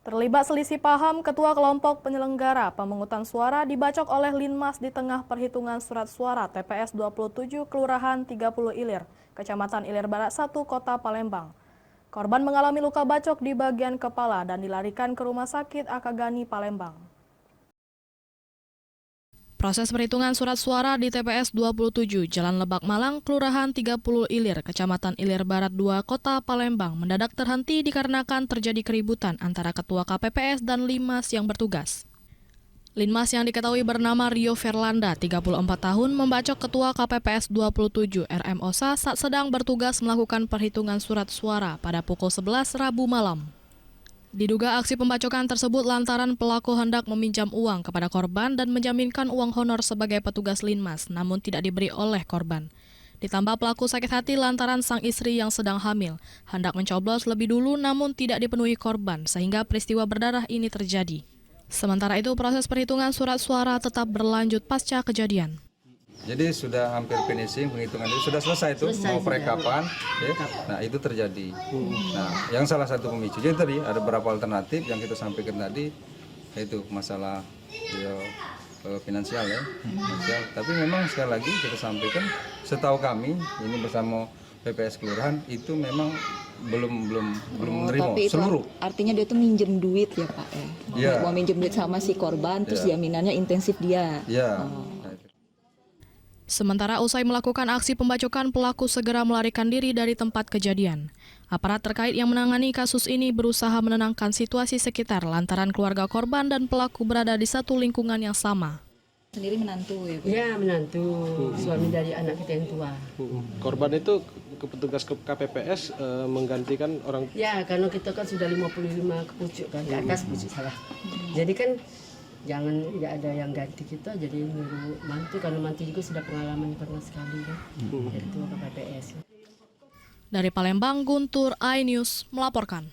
Terlibat selisih paham, Ketua Kelompok Penyelenggara Pemungutan Suara dibacok oleh Linmas di tengah perhitungan surat suara TPS 27 Kelurahan 30 Ilir, Kecamatan Ilir Barat 1, Kota Palembang. Korban mengalami luka bacok di bagian kepala dan dilarikan ke Rumah Sakit Akagani Palembang. Proses perhitungan surat suara di TPS 27 Jalan Lebak Malang, Kelurahan 30 Ilir, Kecamatan Ilir Barat 2, Kota Palembang mendadak terhenti dikarenakan terjadi keributan antara Ketua KPPS dan Linmas yang bertugas. Linmas yang diketahui bernama Rio Ferlanda, 34 tahun, membacok Ketua KPPS 27 RM Osa saat sedang bertugas melakukan perhitungan surat suara pada pukul 11 Rabu malam. Diduga aksi pembacokan tersebut lantaran pelaku hendak meminjam uang kepada korban dan menjaminkan uang honor sebagai petugas Linmas, namun tidak diberi oleh korban. Ditambah pelaku sakit hati lantaran sang istri yang sedang hamil, hendak mencoblos lebih dulu namun tidak dipenuhi korban, sehingga peristiwa berdarah ini terjadi. Sementara itu, proses perhitungan surat suara tetap berlanjut pasca kejadian. Jadi sudah hampir finishing penghitungan itu, sudah selesai itu, mau perekapan, ya. Nah itu terjadi. Nah yang salah satu pemicu, jadi tadi ada beberapa alternatif yang kita sampaikan tadi, yaitu masalah finansial ya, finansial. Tapi memang sekali lagi kita sampaikan, setahu kami ini bersama PPS Kelurahan itu memang belum menerima tapi seluruh. Artinya dia tuh minjem duit ya Pak ya? Ya. Mau minjem duit sama si korban, terus jaminannya intensif dia. Ya. Sementara usai melakukan aksi pembacokan, pelaku segera melarikan diri dari tempat kejadian. Aparat terkait yang menangani kasus ini berusaha menenangkan situasi sekitar lantaran keluarga korban dan pelaku berada di satu lingkungan yang sama. Sendiri menantu ya Bu? Ya, menantu, suami dari anak kita yang tua. Korban itu petugas KPPS menggantikan orang. Ya, karena kita kan sudah 55 ke pucuk kan, ke atas pucuk salah. Jadi kan jangan tidak ada yang ganti kita, jadi nyuruh mantu, karena mantu juga sudah pengalaman pernah sekali kan, dari ketua KPPS. Dari Palembang, Guntur, iNews melaporkan.